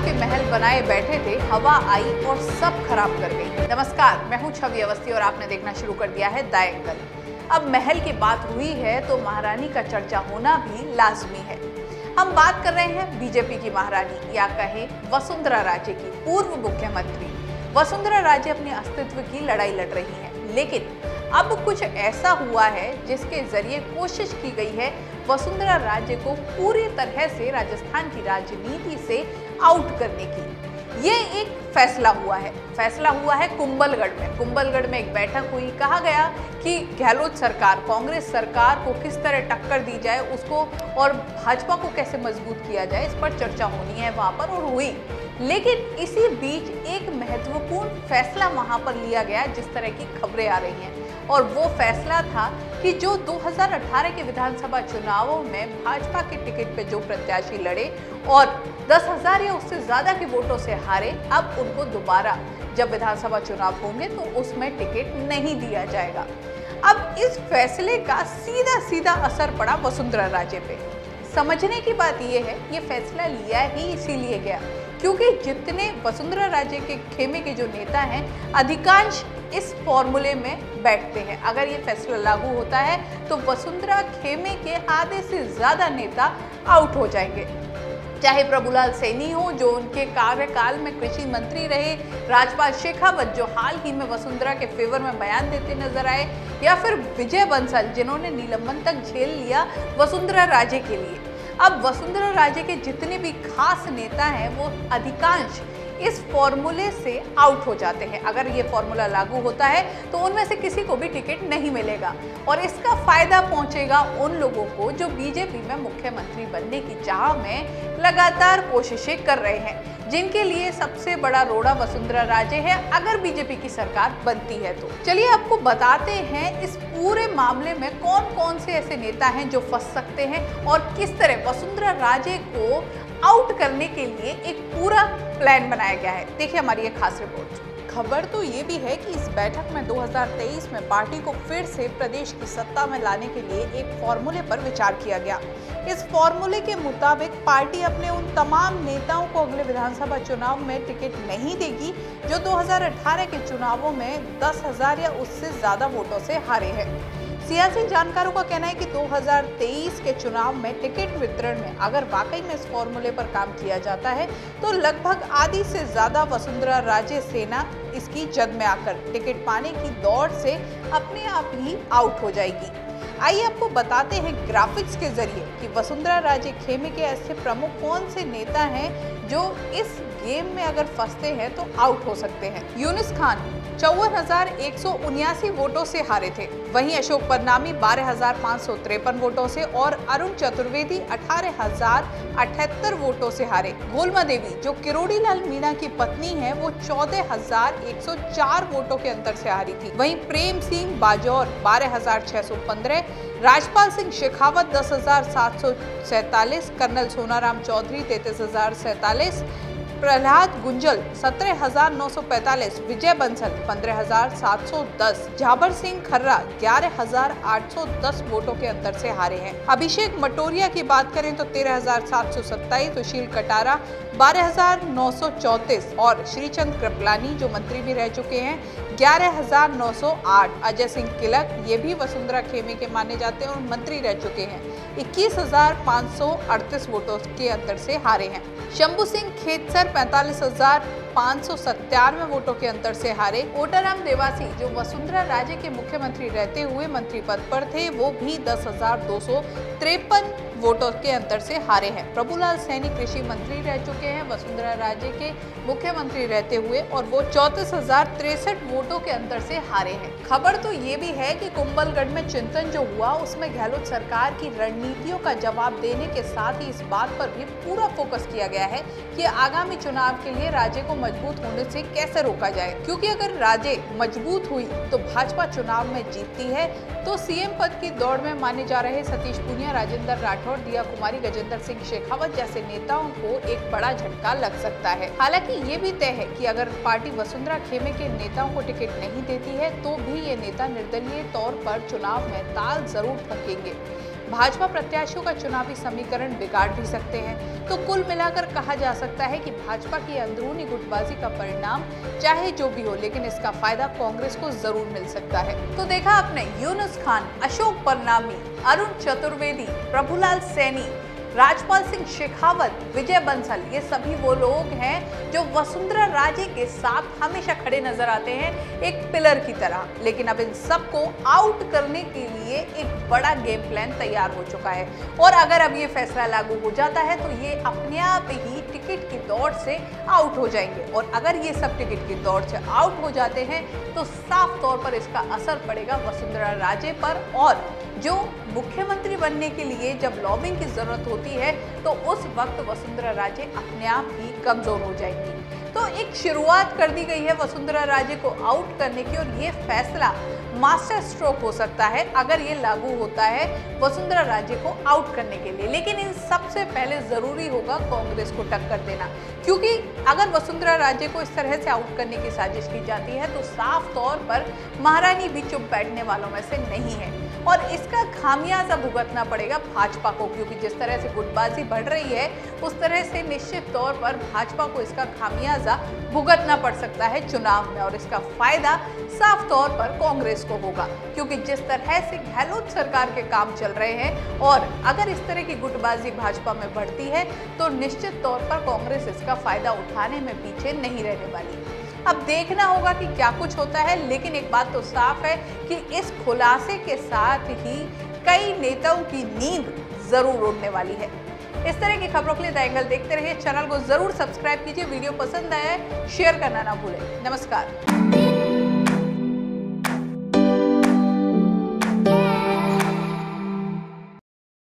के महल बनाए बैठे थे, हवा आई और सब खराब कर गई। नमस्कार, मैं हूं छवि अवस्थी और आपने देखना शुरू कर दिया है द एंगल। अब महल की बात हुई है तो महारानी का चर्चा होना भी लाजमी है। हम बात कर रहे हैं बीजेपी की महारानी या कहें वसुंधरा राजे की। पूर्व मुख्यमंत्री वसुंधरा राजे अपने अस्तित्व की लड़ाई लड़ रही हैं, लेकिन अब कुछ ऐसा हुआ है जिसके जरिए कोशिश की गई है वसुंधरा राजे को पूरी तरह से राजस्थान की राजनीति से आउट करने की। ये एक फैसला हुआ है कुंभलगढ़ में एक बैठक हुई। कहा गया कि गहलोत सरकार, कांग्रेस सरकार को किस तरह टक्कर दी जाए उसको, और भाजपा को कैसे मजबूत किया जाए, इस पर चर्चा होनी है वहां पर, और हुई। लेकिन इसी बीच एक महत्वपूर्ण फैसला वहां पर लिया गया जिस तरह की खबरें आ रही हैं, और वो फैसला था कि जो 2018 के विधानसभा चुनावों में भाजपा के टिकट पे जो प्रत्याशी लड़े और 10,000 या उससे ज्यादा के वोटों से हारे, अब उनको दोबारा जब विधानसभा चुनाव होंगे तो उसमें टिकट नहीं दिया जाएगा। अब इस फैसले का सीधा असर पड़ा वसुंधरा राजे पे। समझने की बात यह है, ये फैसला लिया ही इसीलिए गया क्योंकि जितने वसुंधरा राजे के खेमे के जो नेता हैं, अधिकांश इस फॉर्मूले में बैठते हैं। अगर ये फैसला लागू होता है तो वसुंधरा खेमे के आधे से ज्यादा नेता आउट हो जाएंगे, चाहे प्रभुलाल सैनी हो जो उनके कार्यकाल में कृषि मंत्री रहे, राजपाल शेखावत जो हाल ही में वसुंधरा के फेवर में बयान देते नजर आए, या फिर विजय बंसल जिन्होंने निलंबन तक झेल लिया वसुंधरा राजे के लिए। अब वसुंधरा राजे के जितने भी खास नेता हैं वो अधिकांश इस फॉर्मूले से आउट हो जाते हैं। अगर ये फॉर्मूला लागू होता है तो उनमें से किसी को भी टिकट नहीं मिलेगा, और इसका फायदा पहुंचेगा उन लोगों को जो बीजेपी में मुख्यमंत्री बनने की चाह में लगातार कोशिशें कर रहे हैं, जिनके लिए सबसे बड़ा रोड़ा वसुंधरा राजे है अगर बीजेपी की सरकार बनती है तो। चलिए आपको बताते हैं इस पूरे मामले में कौन कौन से ऐसे नेता हैं जो फंस सकते हैं और किस तरह वसुंधरा राजे को आउट करने के लिए एक पूरा प्लान बनाया गया है। देखिए हमारी एक खास रिपोर्ट। खबर तो ये भी है कि इस बैठक में 2023 में पार्टी को फिर से प्रदेश की सत्ता में लाने के लिए एक फॉर्मूले पर विचार किया गया। इस फॉर्मूले के मुताबिक पार्टी अपने उन तमाम नेताओं को अगले विधानसभा चुनाव में टिकट नहीं देगी जो 2018 के चुनावों में 10,000 या उससे ज्यादा वोटों से हारे हैं। सियासी जानकारों का कहना है कि 2023 के चुनाव में टिकट वितरण में अगर वाकई में इस फॉर्मूले पर काम किया जाता है तो लगभग आधी से ज्यादा वसुंधरा राजे सेना इसकी जद में आकर टिकट पाने की दौड़ से अपने आप ही आउट हो जाएगी। आइए आपको बताते हैं ग्राफिक्स के जरिए कि वसुंधरा राजे खेमे के ऐसे प्रमुख कौन से नेता हैं जो इस गेम में अगर फंसते हैं तो आउट हो सकते हैं। यूनुस खान 54,179 वोटों से हारे थे, वहीं अशोक परनामी 12,553 वोटों से और अरुण चतुर्वेदी 18,078 वोटों से हारे। गोलमा देवी जो किरोड़ी लाल मीणा की पत्नी है वो 14,104 वोटों के अंतर से हारी थी। वहीं प्रेम सिंह बाजौर 12,615, राजपाल सिंह शेखावत 10,747, कर्नल सोनाराम चौधरी 33,047, प्रहलाद गुंजल 17,945, विजय बंसल 15,710, झाबर सिंह खर्रा 11,810 वोटों के अंतर से हारे हैं। अभिषेक मटोरिया की बात करें तो 13,727, सुशील कटारा 12,934 और श्रीचंद कृपलानी जो मंत्री भी रह चुके हैं 11,908, अजय सिंह किलक ये भी वसुंधरा खेमे के माने जाते हैं और मंत्री रह चुके हैं 21,538 वोटों के अंतर से हारे हैं। शंभू सिंह खेतसर 45,597 वोटों के अंतर से हारे। ओटाराम देवासी जो वसुंधरा राजे के मुख्यमंत्री रहते हुए मंत्री पद पर थे वो भी 10,253 वोटों के अंतर से हारे हैं। प्रभुलाल सैनी कृषि मंत्री रह चुके हैं वसुंधरा राजे के मुख्यमंत्री रहते हुए और वो 34,063 वोटों के अंतर से हारे हैं। खबर तो ये भी है कि कुंभलगढ़ में चिंतन जो हुआ उसमें गहलोत सरकार की रणनीतियों का जवाब देने के साथ ही इस बात पर भी पूरा फोकस किया गया है कि आगामी चुनाव के लिए राजे को मजबूत होने से कैसे रोका जाए, क्योंकि अगर राजे मजबूत हुई तो भाजपा चुनाव में जीतती है तो सीएम पद की दौड़ में माने जा रहे सतीश पूनिया, राजेंद्र राठौर, दिया कुमारी, गजेंद्र सिंह शेखावत जैसे नेताओं को एक बड़ा झटका लग सकता है। हालांकि ये भी तय है कि अगर पार्टी वसुंधरा खेमे के नेताओं को टिकट नहीं देती है तो भी ये नेता निर्दलीय तौर पर चुनाव में ताल जरूर ठोकेंगे। भाजपा प्रत्याशियों का चुनावी समीकरण बिगाड़ भी सकते हैं। तो कुल मिलाकर कहा जा सकता है कि भाजपा की अंदरूनी गुटबाजी का परिणाम चाहे जो भी हो, लेकिन इसका फायदा कांग्रेस को जरूर मिल सकता है। तो देखा आपने, यूनुस खान, अशोक परनामी, अरुण चतुर्वेदी, प्रभुलाल सैनी, राजपाल सिंह शेखावत, विजय बंसल, ये सभी वो लोग हैं जो वसुंधरा राजे के साथ हमेशा खड़े नजर आते हैं एक पिलर की तरह। लेकिन अब इन सबको आउट करने के लिए एक बड़ा गेम प्लान तैयार हो चुका है और अगर अब ये फैसला लागू हो जाता है तो ये अपने आप ही टिकट की दौड़ से आउट हो जाएंगे और अगर ये सब टिकट की दौड़ से आउट हो जाते हैं तो साफ तौर पर इसका असर पड़ेगा वसुंधरा राजे पर और जो मुख्यमंत्री बनने के लिए जब लॉबिंग की जरूरत होती है तो उस वक्त वसुंधरा राजे अपने आप ही कमजोर हो जाएंगी। तो एक शुरुआत कर दी गई है वसुंधरा राजे को आउट करने की और ये फैसला मास्टर स्ट्रोक हो सकता है अगर ये लागू होता है वसुंधरा राजे को आउट करने के लिए। लेकिन इन सबसे पहले जरूरी होगा कांग्रेस को टक्कर देना, क्योंकि अगर वसुंधरा राजे को इस तरह से आउट करने की साजिश की जाती है तो साफ तौर पर महारानी भी चुप बैठने वालों में से नहीं है और इसका खामियाजा भुगतना पड़ेगा भाजपा को, क्योंकि जिस तरह से गुटबाजी बढ़ रही है उस तरह से निश्चित तौर पर भाजपा को इसका खामियाजा भुगतना पड़ सकता है चुनाव में और इसका फायदा साफ तौर पर कांग्रेस को होगा, क्योंकि जिस तरह से गहलोत सरकार के काम चल रहे हैं और अगर इस तरह की गुटबाजी भाजपा में बढ़ती है तो निश्चित तौर पर कांग्रेस इसका फायदा उठाने में पीछे नहीं रहने वाली। अब देखना होगा कि क्या कुछ होता है, लेकिन एक बात तो साफ है कि इस खुलासे के साथ ही कई नेताओं की नींद जरूर उड़ने वाली है। इस तरह की खबरों के लिए द एंगल देखते रहिए, चैनल को जरूर सब्सक्राइब कीजिए, वीडियो पसंद आया है शेयर करना ना भूलें। नमस्कार।